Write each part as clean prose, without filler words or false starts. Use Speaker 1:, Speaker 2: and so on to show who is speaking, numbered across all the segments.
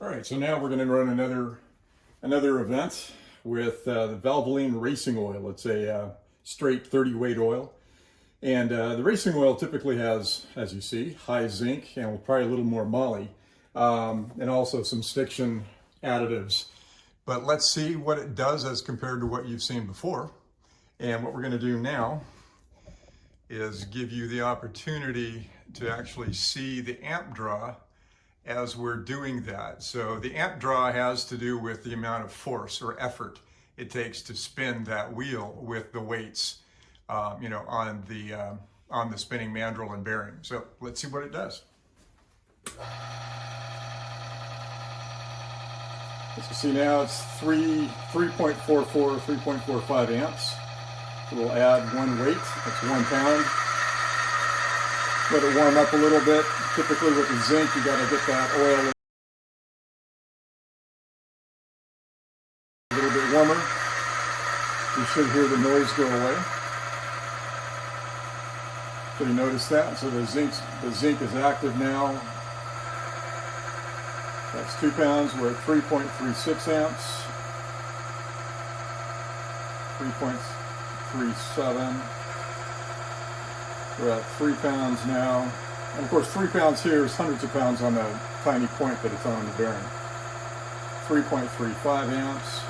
Speaker 1: All right, so now we're going to run another event with the Valvoline racing oil. It's a straight 30 weight oil. And the racing oil typically has, as you see, high zinc and probably a little more moly, and also some stiction additives. But let's see what it does as compared to what you've seen before. And what we're going to do now is give you the opportunity to actually see the amp draw as we're doing that. So the amp draw has to do with the amount of force or effort it takes to spin that wheel with the weights, on the spinning mandrel and bearing. So let's see what it does. As you see now, it's 3.44, 3.45 amps. So we'll add one weight, that's 1 pound. Let it warm up a little bit. Typically with the zinc, you got to get that oil a little bit warmer. You should hear the noise go away. So you notice that. So the zinc is active now. That's 2 pounds. We're at 3.36 amps. 3.37. We're at 3 pounds now. And of course, 3 pounds here is hundreds of pounds on the tiny point that it's on the bearing. 3.35 amps.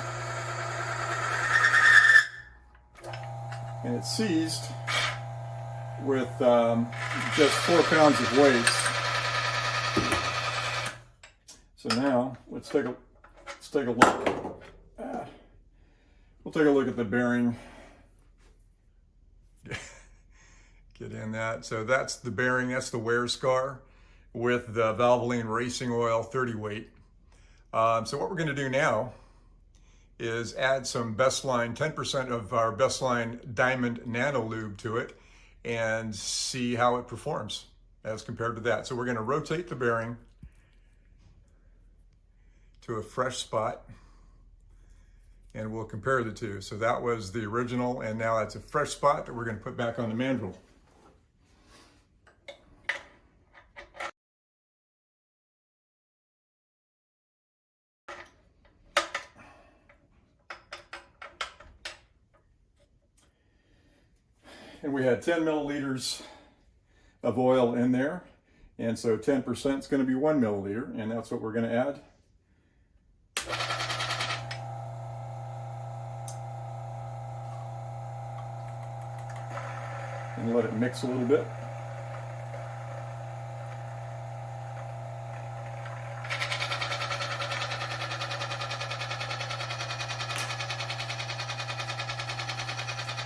Speaker 1: And it's seized with just 4 pounds of weight. So now, let's take a look. We'll take a look at the bearing. Get in that. So that's the bearing, that's the wear scar with the Valvoline racing oil 30 weight. So what we're going to do now is add some BestLine, 10% of our BestLine Diamond Nano-lube to it and see how it performs as compared to that. So we're going to rotate the bearing to a fresh spot and we'll compare the two. So that was the original and now it's a fresh spot that we're going to put back on the mandrel. And we had 10 milliliters of oil in there. And so 10% is going to be 1 milliliter, and that's what we're going to add. And let it mix a little bit.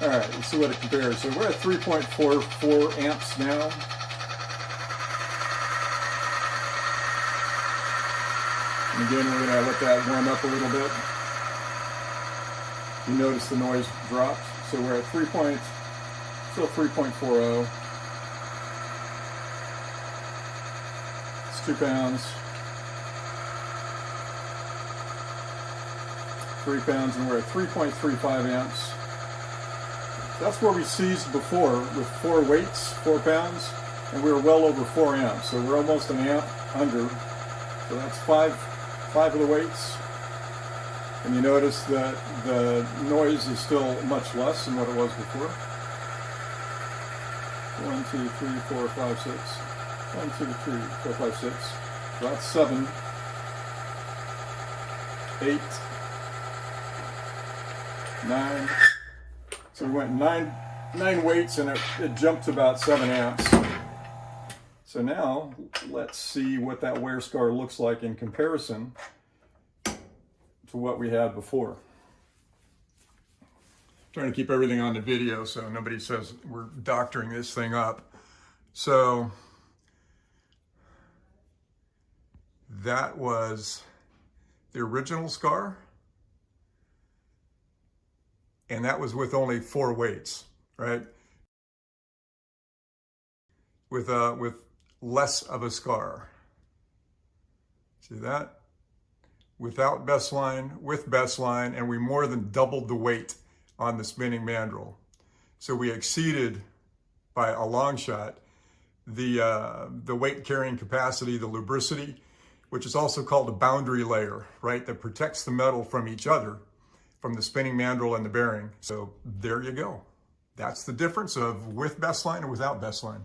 Speaker 1: All right, let's see what it compares. So we're at 3.44 amps now. And again, we're going to let that warm up a little bit. You notice the noise dropped. So we're at still 3.40. It's 2 pounds. 3 pounds, and we're at 3.35 amps. That's where we seized before with 4 weights, 4 pounds, and we were well over 4 amps. So we're almost an amp under. So that's five of the weights. And you notice that the noise is still much less than what it was before. 1, 2, 3, 4, 5, 6. 1, 2, 3, 4, 5, 6. So that's 7, 8, 9. So we went nine weights and it jumped to about 7 amps. So now let's see what that wear scar looks like in comparison to what we had before. Trying to keep everything on the video so nobody says we're doctoring this thing up. So that was the original scar. And that was with only 4 weights, right? With less of a scar. See that? Without BestLine, with BestLine, and we more than doubled the weight on the spinning mandrel. So we exceeded by a long shot the weight carrying capacity, the lubricity which is also called a boundary layer, right? That protects the metal from each other, from the spinning mandrel and the bearing. So there you go. That's the difference of with BestLine and without BestLine.